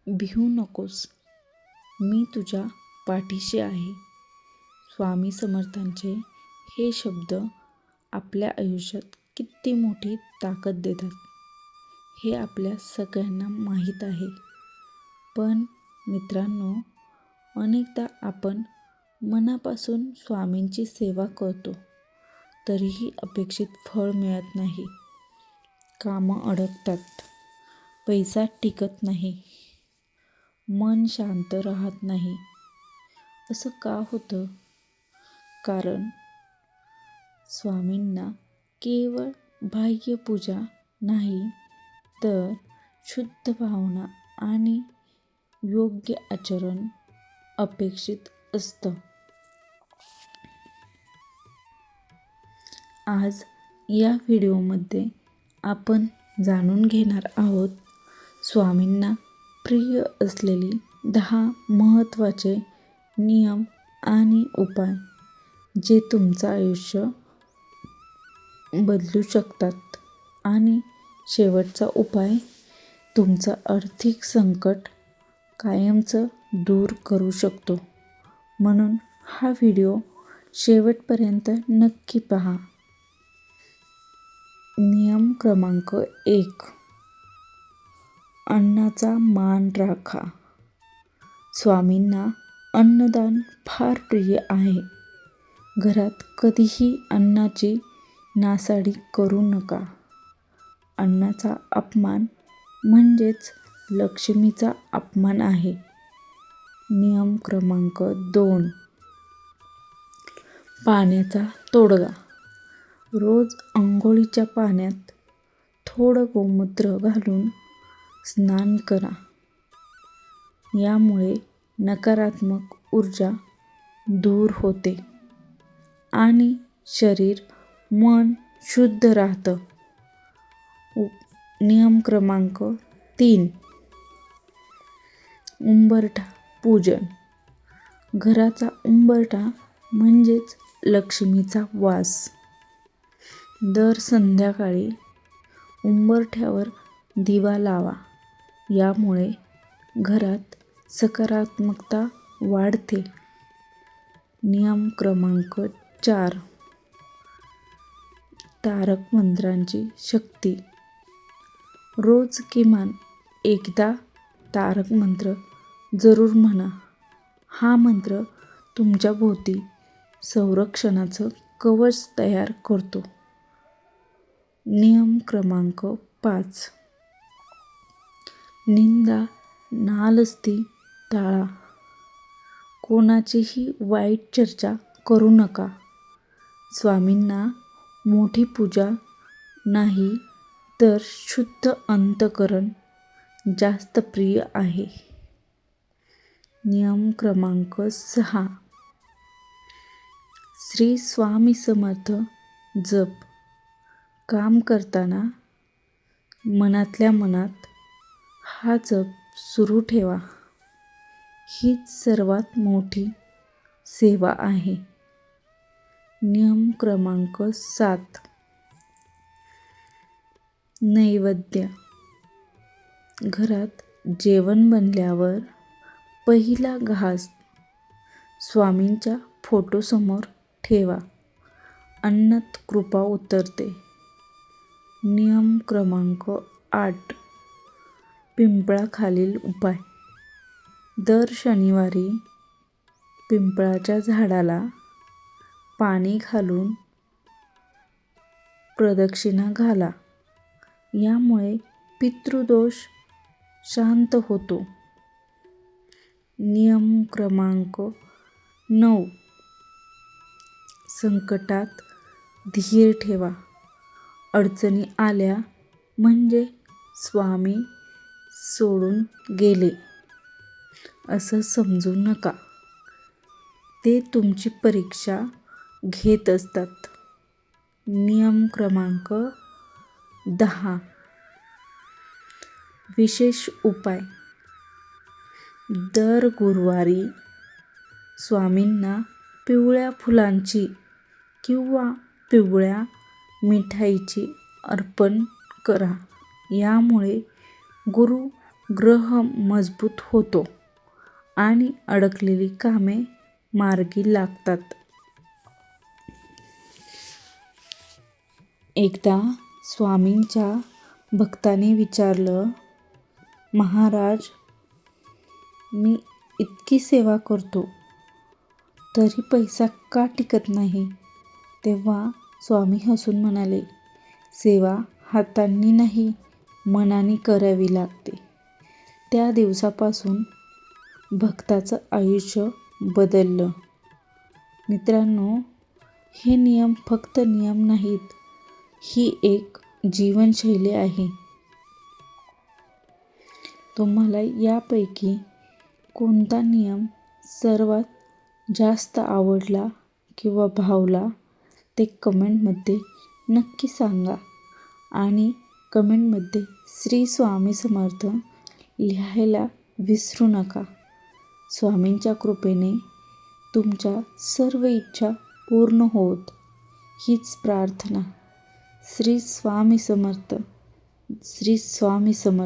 भिवू नकोस, मी तुझ्या पाठीशी आहे. स्वामी समर्थांचे हे शब्द आपल्या आयुष्यात किती मोठी ताकद देतात हे आपल्या सगळ्यांना माहीत आहे. पण मित्रांनो, अनेकदा आपण मनापासून स्वामींची सेवा करतो, तरीही अपेक्षित फळ मिळत नाही. कामं अडकतात, पैसा टिकत नाही, मन शांत राहत नाही. असं का होतं? कारण स्वामींना केवळ बाह्य पूजा नाही, तर शुद्ध भावना आणि योग्य आचरण अपेक्षित असतं. आज या व्हिडिओमध्ये आपण जाणून घेणार आहोत स्वामींना प्रिय असलेली 10 महत्त्वाचे नियम आणि उपाय, जे तुमचं आयुष्य बदलू शकतात. आणि शेवटचा उपाय तुमचं आर्थिक संकट कायमचं दूर करू शकतो. म्हणून हा व्हिडिओ शेवटपर्यंत नक्की पहा. नियम क्रमांक 1, अन्नाचा मान राखा. स्वामींना अन्नदान फार प्रिय आहे. घरात कधीही अन्नाची नासाडी करू नका. अन्नाचा अपमान म्हणजेच लक्ष्मीचा अपमान आहे. नियम क्रमांक 2, पाण्याचा तोडगा. रोज अंघोळीच्या पाण्यात थोडं गोमूत्र घालून स्नान करा. यामुळे नकारात्मक ऊर्जा दूर होते आणि शरीर मन शुद्ध राहतं. नियम क्रमांक 3, उंबरठा पूजन. घराचा उंबरठा म्हणजेच लक्ष्मीचा वास. दर संध्याकाळी उंबरठ्यावर दिवा लावा. यामुळे घरात सकारात्मकता वाढते. नियम क्रमांक 4, तारक मंत्रांची शक्ती. रोज किमान एकदा तारक मंत्र जरूर म्हणा. हा मंत्र तुमच्या भोवती संरक्षणाचं कवच तयार करतो. नियम क्रमांक 5, निंदा नालस्ती टाळा. कोणाचीही वाईट चर्चा करू नका. स्वामींना मोठी पूजा नाही, तर शुद्ध अंतःकरण जास्त प्रिय आहे. नियम क्रमांक 6, श्री स्वामी समर्थ जप. काम करताना मनातल्या मनात हा जप सुरू ठेवा. हीच सर्वात मोठी सेवा आहे. नियम क्रमांक 7, नैवेद्य. घरात जेवण बनल्यावर पहिला घास स्वामींच्या फोटोसमोर ठेवा. अन्नात कृपा उतरते. नियम क्रमांक 8, पिंपळाखालील उपाय. दर शनिवारी पिंपळाच्या झाडाला पाणी घालून प्रदक्षिणा घाला. यामुळे पितृदोष शांत होतो. नियम क्रमांक 9, संकटात धीर ठेवा. अडचणी आल्या म्हणजे स्वामी सोडून गेले असं समजू नका. ते तुमची परीक्षा घेत असतात. नियम क्रमांक 10, विशेष उपाय. दर गुरुवारी स्वामींना पिवळ्या फुलांची किंवा पिवळ्या मिठाईची अर्पण करा. यामुळे गुरु ग्रह मजबूत होतो आणि अडकलेली कामे मार्गी लागतात. एकदा स्वामींच्या भक्ताने विचारलं, महाराज, मी इतकी सेवा करतो तरी पैसा का टिकत नाही? तेव्हा स्वामी हसून म्हणाले, सेवा हातांनी नाही, मनाने करावी लागते. त्या दिवसापासून भक्ताचं आयुष्य बदललं. मित्रांनो, हे नियम फक्त नियम नाहीत, ही एक जीवनशैली आहे. तुम्हाला यापैकी कोणता नियम सर्वात जास्त आवडला किंवा भावला ते कमेंटमध्ये नक्की सांगा आणि कमेंटमध्ये श्री स्वामी समर्थ लिहायला विसरू नका. स्वामींच्या कृपेने तुमच्या सर्व इच्छा पूर्ण होत हीच प्रार्थना. श्री स्वामी समर्थ. श्री स्वामी समर्थ.